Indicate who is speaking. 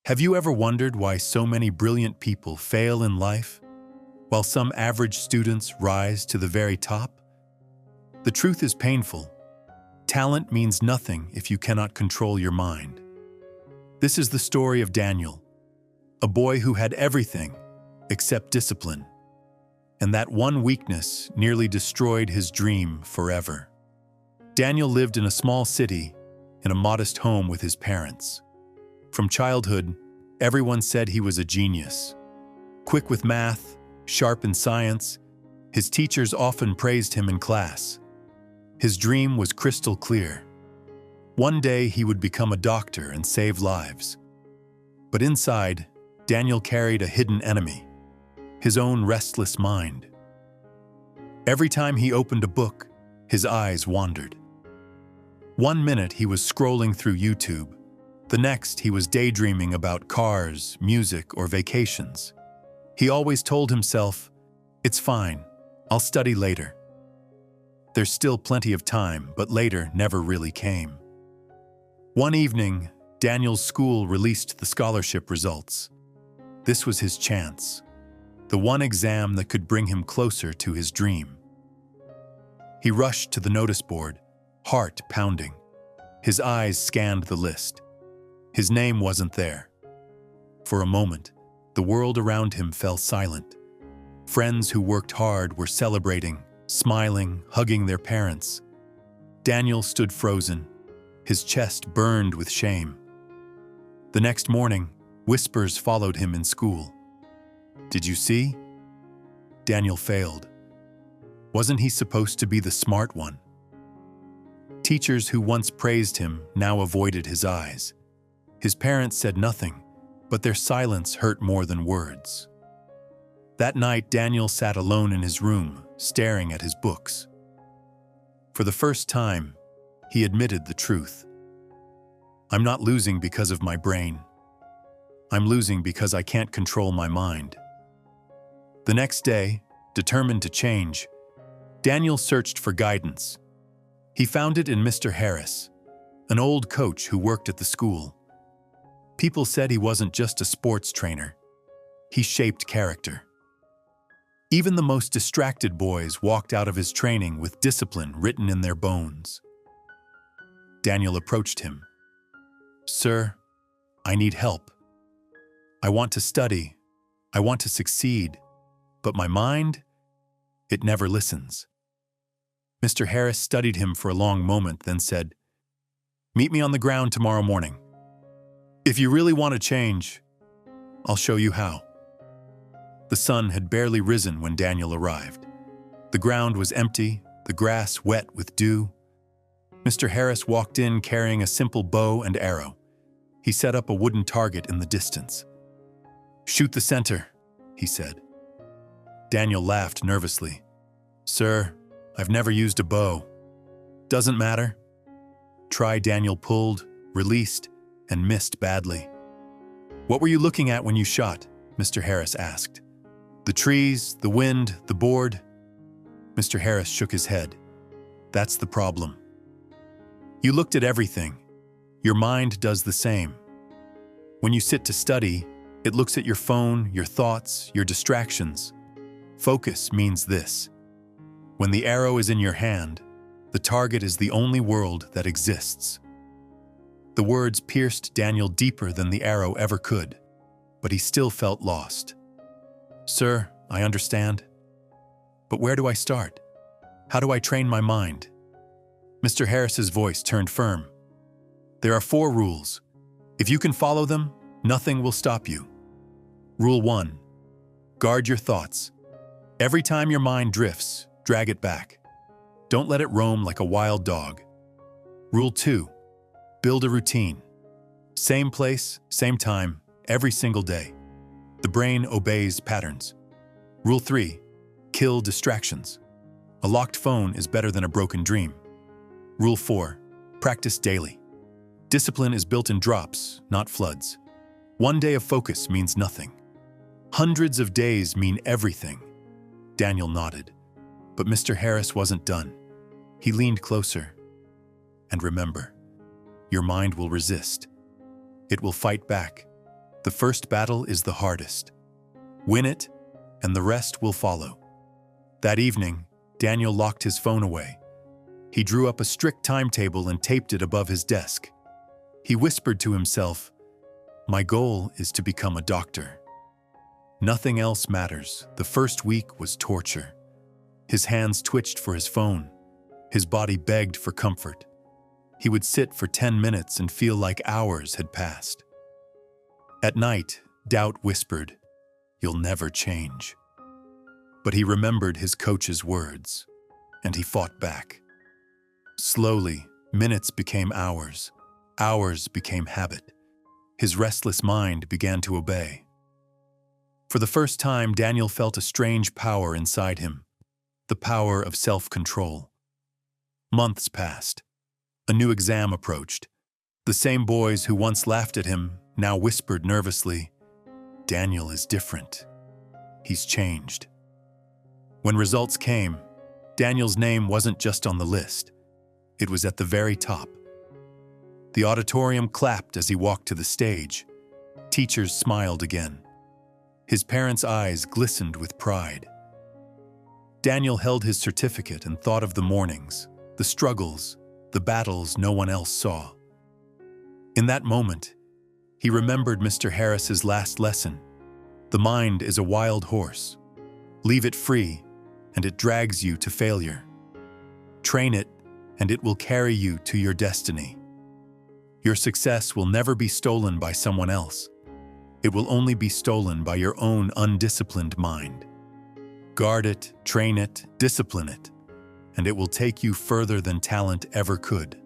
Speaker 1: Have you ever wondered why so many brilliant people fail in life, while some average students rise to the very top? The truth is painful. Talent means nothing if you cannot control your mind. This is the story of Daniel, a boy who had everything except discipline, and that one weakness nearly destroyed his dream forever. Daniel lived in a small city, in a modest home with his parents. From childhood, everyone said he was a genius. Quick with math, sharp in science, his teachers often praised him in class. His dream was crystal clear. One day he would become a doctor and save lives. But inside, Daniel carried a hidden enemy, his own restless mind. Every time he opened a book, his eyes wandered. One minute he was scrolling through YouTube. The next he was daydreaming about cars, music, or vacations. He always told himself, "It's fine, I'll study later." There's still plenty of time, but later never really came. One evening, Daniel's school released the scholarship results. This was his chance, the one exam that could bring him closer to his dream. He rushed to the notice board, heart pounding. His eyes scanned the list. His name wasn't there. For a moment, the world around him fell silent. Friends who worked hard were celebrating, smiling, hugging their parents. Daniel stood frozen, his chest burned with shame. The next morning, whispers followed him in school. "Did you see? Daniel failed. Wasn't he supposed to be the smart one?" Teachers who once praised him now avoided his eyes. His parents said nothing, but their silence hurt more than words. That night, Daniel sat alone in his room, staring at his books. For the first time, he admitted the truth. "I'm not losing because of my brain. I'm losing because I can't control my mind." The next day, determined to change, Daniel searched for guidance. He found it in Mr. Harris, an old coach who worked at the school. People said he wasn't just a sports trainer. He shaped character. Even the most distracted boys walked out of his training with discipline written in their bones. Daniel approached him. "Sir, I need help. I want to study. I want to succeed. But my mind, it never listens." Mr. Harris studied him for a long moment, then said, "Meet me on the ground tomorrow morning. If you really want to change, I'll show you how." The sun had barely risen when Daniel arrived. The ground was empty, the grass wet with dew. Mr. Harris walked in carrying a simple bow and arrow. He set up a wooden target in the distance. "Shoot the center," he said. Daniel laughed nervously. "Sir, I've never used a bow." "Doesn't matter." Try. Daniel pulled, released, and missed badly. "What were you looking at when you shot?" Mr. Harris asked. "The trees, the wind, the board." Mr. Harris shook his head. "That's the problem. You looked at everything. Your mind does the same. When you sit to study, it looks at your phone, your thoughts, your distractions. Focus means this. When the arrow is in your hand, the target is the only world that exists." The words pierced Daniel deeper than the arrow ever could, but he still felt lost. "Sir, I understand. But where do I start? How do I train my mind?" Mr. Harris's voice turned firm. "There are 4 rules. If you can follow them, nothing will stop you. Rule 1. Guard your thoughts. Every time your mind drifts, drag it back. Don't let it roam like a wild dog. Rule 2. Build a routine. Same place, same time, every single day. The brain obeys patterns. Rule 3. Kill distractions. A locked phone is better than a broken dream. Rule 4. Practice daily. Discipline is built in drops, not floods. One day of focus means nothing. Hundreds of days mean everything." Daniel nodded, but Mr. Harris wasn't done. He leaned closer. "And remember, your mind will resist. It will fight back. The first battle is the hardest. Win it, and the rest will follow. That evening, Daniel locked his phone away. He drew up a strict timetable and taped it above his desk. He whispered to himself, "My goal is to become a doctor." Nothing else matters. The first week was torture. His hands twitched for his phone. His body begged for comfort. He would sit for 10 minutes and feel like hours had passed. At night, doubt whispered, "You'll never change." But he remembered his coach's words, and he fought back. Slowly, minutes became hours. Hours became habit. His restless mind began to obey. For the first time, Daniel felt a strange power inside him, the power of self-control. Months passed. A new exam approached. The same boys who once laughed at him now whispered nervously, "Daniel is different. He's changed." When results came, Daniel's name wasn't just on the list. It was at the very top. The auditorium clapped as he walked to the stage. Teachers smiled again. His parents' eyes glistened with pride. Daniel held his certificate and thought of the mornings, the struggles, the battles no one else saw. In that moment, he remembered Mr. Harris's last lesson. The mind is a wild horse. Leave it free, and it drags you to failure. Train it, and it will carry you to your destiny. Your success will never be stolen by someone else. It will only be stolen by your own undisciplined mind. Guard it, train it, discipline it, and it will take you further than talent ever could.